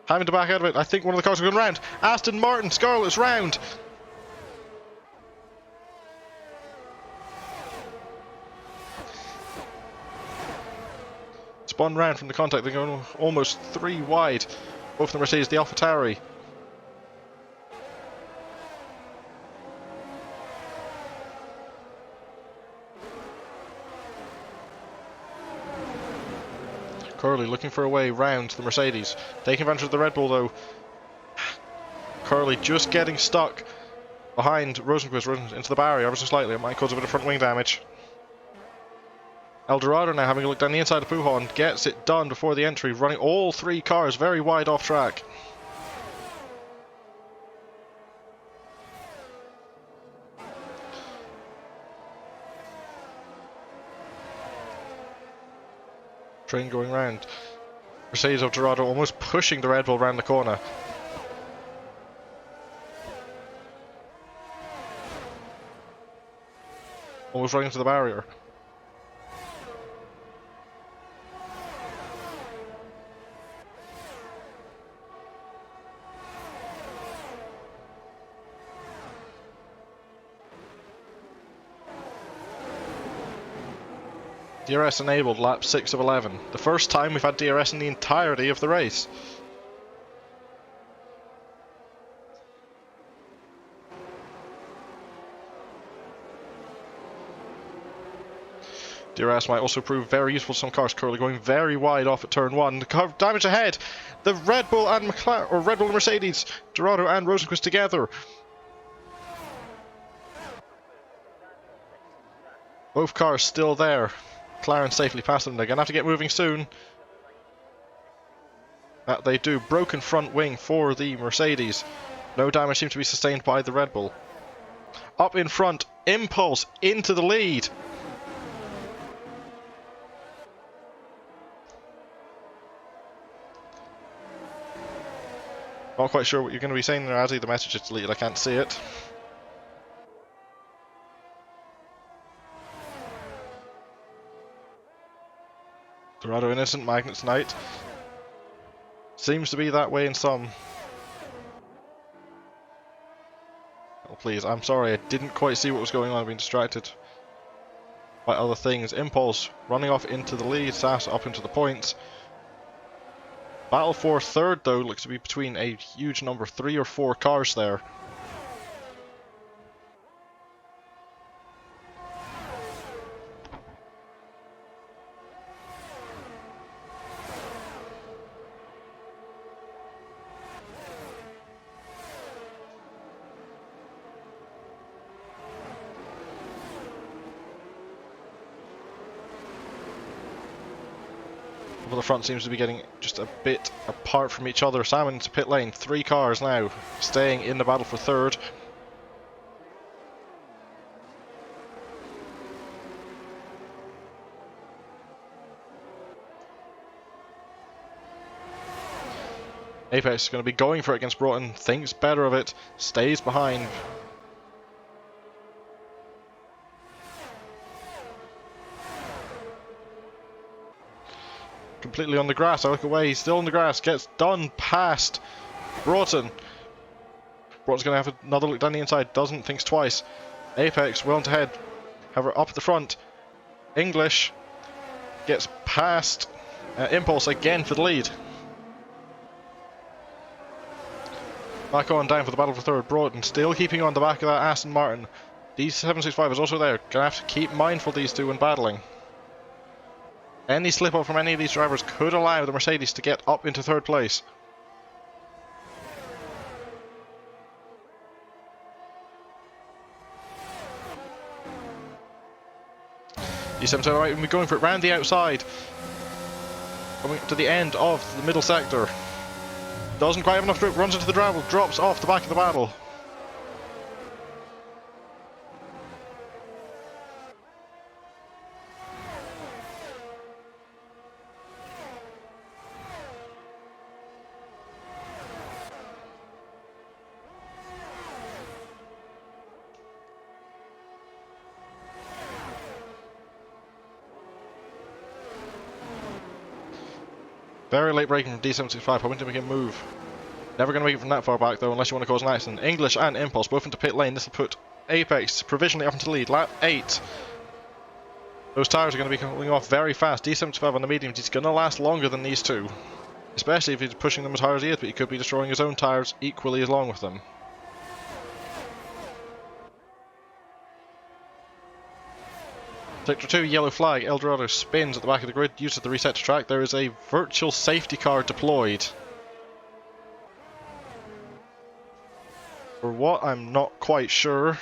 Having to back out of it. I think one of the cars are going round. Aston Martin, Scarlett's round. Spun round from the contact, they're going almost 3 wide. Both the Mercedes, the AlphaTauri. Curly looking for a way round the Mercedes. Taking advantage of the Red Bull though. Curly just getting stuck behind Rosenquist into the barrier ever so slightly. It might cause a bit of front wing damage. Eldorado now having a look down the inside of Pujon, gets it done before the entry, running all 3 cars very wide off track. Train going round. Mercedes of Dorado almost pushing the Red Bull round the corner. Almost running into the barrier. DRS enabled, lap 6 of 11. The first time we've had DRS in the entirety of the race. DRS might also prove very useful to some cars. Curly going very wide off at turn 1. The car damage ahead. The Red Bull and McLaren, or Red Bull and Mercedes, Dorado and Rosenquist together. Both cars still there. McLaren safely past them. They're going to have to get moving soon. That they do. Broken front wing for the Mercedes. No damage seems to be sustained by the Red Bull. Up in front, Impulse into the lead. Not quite sure what you're going to be saying there, Azzy. The message is deleted. I can't see it. Dorado innocent, Magnets Knight. Seems to be that way in some. Oh please, I'm sorry, I didn't quite see what was going on, I've been distracted by other things. Impulse running off into the lead, Sass up into the points. Battle for 3rd though looks to be between a huge number, 3 or 4 cars there. But the front seems to be getting just a bit apart from each other. Salmon into pit lane. 3 cars now staying in the battle for third. Apex is going to be going for it against Broughton. Thinks better of it. Stays behind. Completely on the grass. I look away. He's still on the grass. Gets done past Broughton. Broughton's going to have another look down the inside. Doesn't. Thinks twice. Apex willing to head. Have her up at the front. English gets past Impulse again for the lead. Back on down for the battle for third. Broughton still keeping on the back of that Aston Martin. D765 is also there. Gonna have to keep mindful of these two when battling. Any slip up from any of these drivers could allow the Mercedes to get up into third place. D765 will be going for it round the outside. Coming to the end of the middle sector. Doesn't quite have enough grip, runs into the gravel, drops off the back of the battle. Very late braking from D765, hoping to make a move. Never going to make it from that far back though, unless you want to cause an accident. English and Impulse both into pit lane. This will put Apex provisionally up into lead. Lap 8. Those tyres are going to be coming off very fast. D75 on the mediums, he's going to last longer than these two. Especially if he's pushing them as hard as he is, but he could be destroying his own tyres equally as long with them. Sector 2, yellow flag. Eldorado spins at the back of the grid, uses the reset to track. There is a virtual safety car deployed. For what, I'm not quite sure.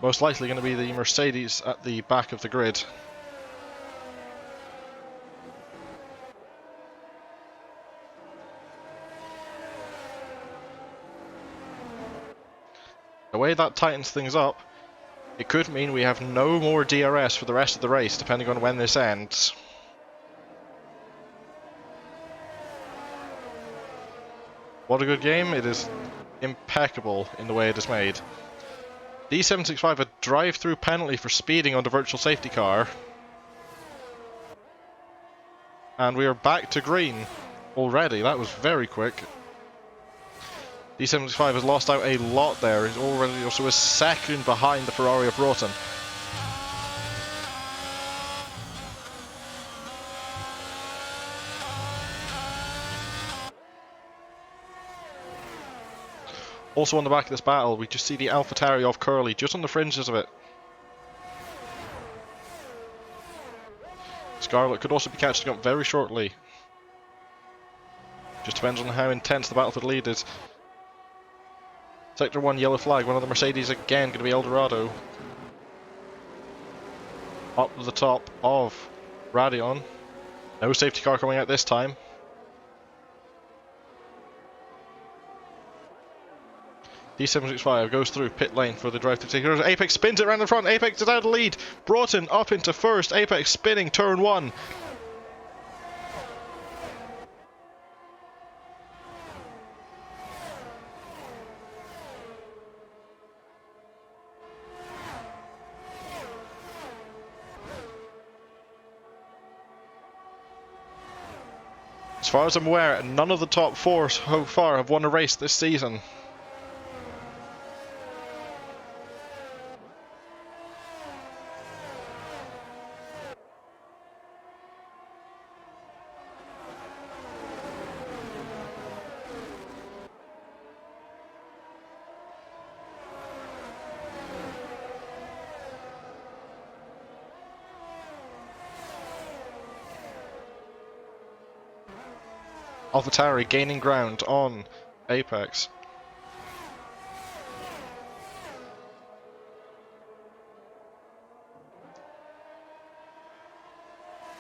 Most likely going to be the Mercedes at the back of the grid. The way that tightens things up, it could mean we have no more DRS for the rest of the race, depending on when this ends. What a good game. It is impeccable in the way it is made. D765 a drive-through penalty for speeding on the virtual safety car. And we are back to green already. That was very quick. D765 has lost out a lot there. He's already also a second behind the Ferrari of Broughton. Also on the back of this battle, we just see the AlphaTauri of Curly, just on the fringes of it. Scarlet could also be catching up very shortly. Just depends on how intense the battle for the lead is. Sector 1, yellow flag, one of the Mercedes again, going to be Eldorado. Up to the top of Radeon. No safety car coming out this time. D765 goes through pit lane for the drive to take. Apex spins it around the front. Apex is out of the lead. Broughton up into first. Apex spinning turn 1. As far as I'm aware, none of the top 4 so far have won a race this season. AlphaTauri gaining ground on Apex.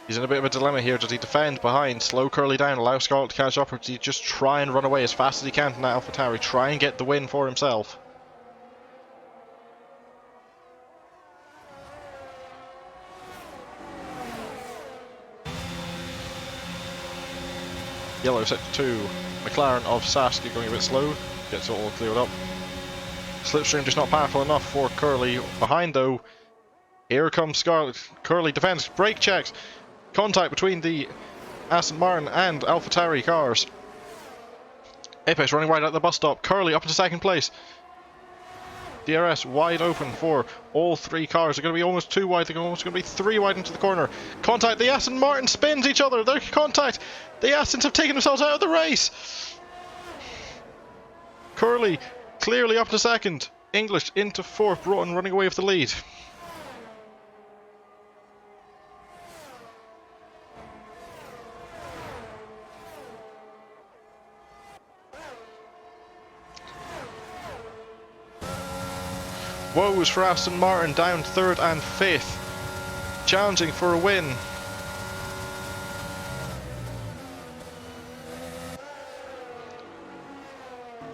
He's in a bit of a dilemma here. Does he defend behind, slow Curly down, allow Scarlet to catch up, or does he just try and run away as fast as he can from that AlphaTauri, try and get the win for himself? Yellow sector 2, McLaren of Saskia going a bit slow, gets it all cleared up. Slipstream just not powerful enough for Curly. Behind though, here comes Scarlet. Curly defends, brake checks, contact between the Aston Martin and AlphaTauri cars. Apex running wide at the bus stop, Curly up into second place. DRS wide open for all three cars. They're going to be almost too wide. They're almost going to be three wide into the corner. Contact. The Aston Martin spins each other. Their contact. The Astons have taken themselves out of the race. Curly clearly up to second. English into fourth. Broughton running away with the lead. Woes for Aston Martin down third and fifth, challenging for a win.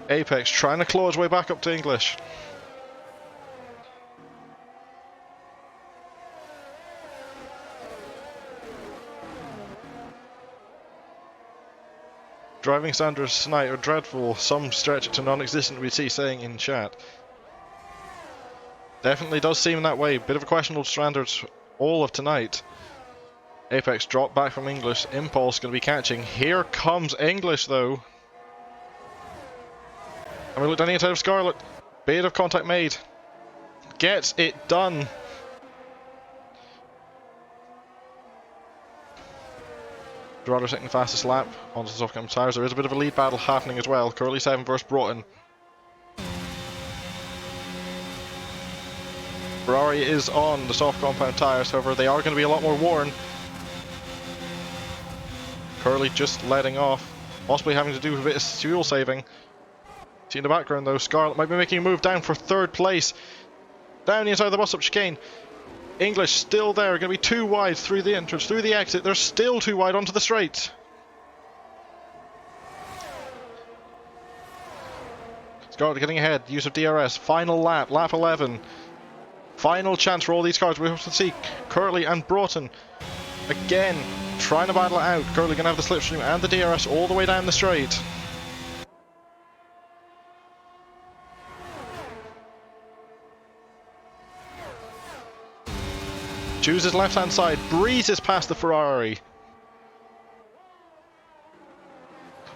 Apex trying to claw his way back up to English. Driving standards tonight are dreadful, some stretch it to non-existent, we see saying in chat. Definitely does seem that way. Bit of a questionable standards all of tonight. Apex dropped back from English. Impulse going to be catching. Here comes English though. And we look down the inside of Scarlet. Bit of contact made. Gets it done. Dorado taking the fastest lap onto the soft cam tires. There is a bit of a lead battle happening as well. Curly 7 versus Broughton. Ferrari is on the soft compound tyres, however they are going to be a lot more worn. Curly just letting off, possibly having to do with a bit of fuel saving. See in the background though, Scarlet might be making a move down for third place. Down the inside of the bus up chicane. English still there, going to be too wide through the entrance, through the exit. They're still too wide onto the straight. Scarlet getting ahead, use of DRS, final lap, lap 11. Final chance for all these cars. We have to see Curly and Broughton again trying to battle it out. Curly going to have the slipstream and the DRS all the way down the straight. Chooses left hand side, breezes past the Ferrari.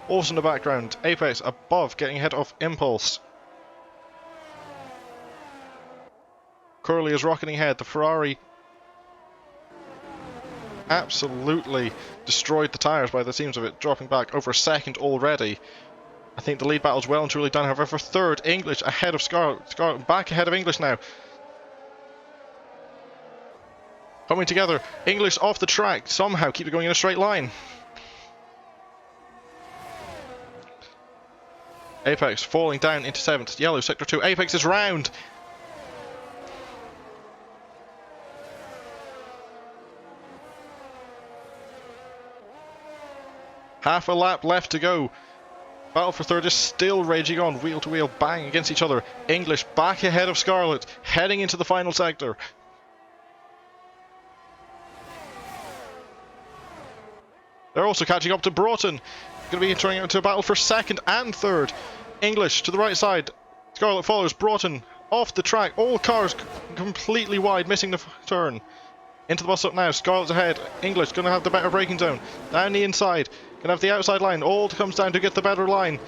Also in the background, Apex above getting ahead of Impulse. Curly is rocketing ahead. The Ferrari absolutely destroyed the tyres by the seams of it, dropping back over a second already. I think the lead battle is well and truly done. However, for third, English ahead of Scarlet. Scarlet back ahead of English now. Coming together. English off the track. Somehow keep it going in a straight line. Apex falling down into 7th. Yellow, sector 2. Apex is round. Half a lap left to go. Battle for third is still raging on. Wheel to wheel, bang against each other. English back ahead of Scarlet, heading into the final sector. They're also catching up to Broughton. Going to be turning into a battle for second and third. English to the right side. Scarlet follows. Broughton off the track. All cars completely wide, missing the turn. Into the bus up now. Scarlet's ahead. English going to have the better braking zone. Down the inside. Going to have the outside line. All comes down to get the better line.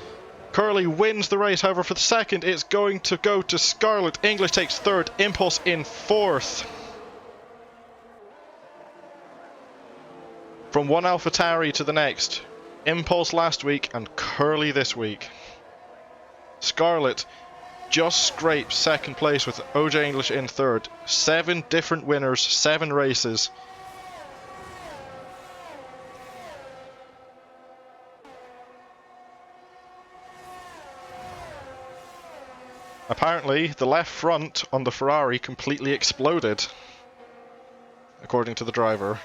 Curly wins the race. However, for the second, it's going to go to Scarlet. English takes third. Impulse in fourth. From one AlphaTauri to the next. Impulse last week and Curly this week. Scarlet just scrapes second place with OJ English in third. 7 different winners, 7 races. Apparently, the left front on the Ferrari completely exploded, according to the driver.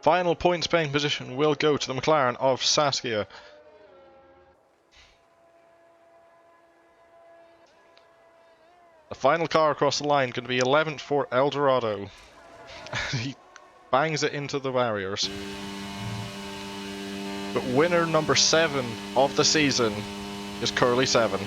Final points paying position will go to the McLaren of Saskia. The final car across the line going to be 11th for Eldorado. He bangs it into the barriers. But winner number 7 of the season is Curly 7.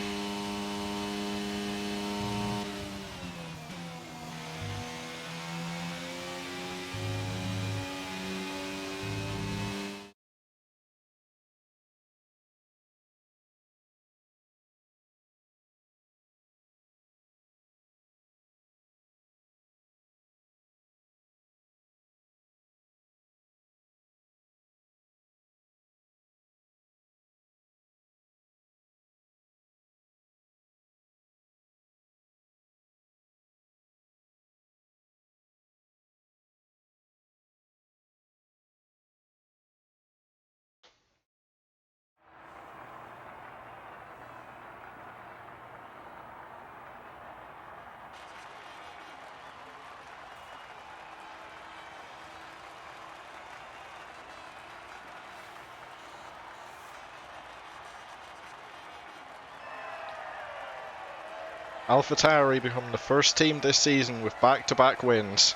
AlphaTauri become the first team this season with back-to-back wins.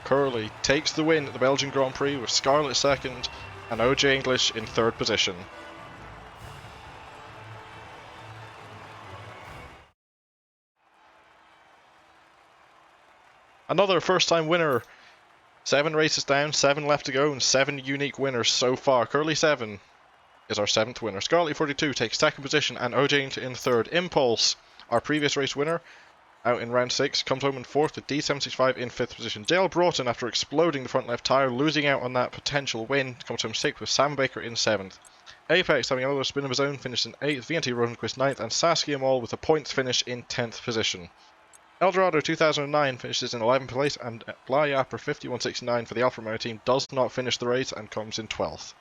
Curly takes the win at the Belgian Grand Prix with Scarlett second and OJ English in third position. Another first-time winner. 7 races down, 7 left to go, and 7 unique winners so far. Curly 7 is our 7th winner. Scarlett 42 takes 2nd position, and OJ in 3rd. Impulse, our previous race winner, out in round 6, comes home in 4th with D765 in 5th position. Dale Broughton, after exploding the front left tyre, losing out on that potential win, comes home 6th with Sam Baker in 7th. Apex, having another spin of his own, finished in 8th, VNT Rosenquist 9th, and Saskia Mall with a points finish in 10th position. Eldorado 2009 finishes in 11th place, and Blyapper 5169 for the Alfa Romeo team does not finish the race and comes in 12th.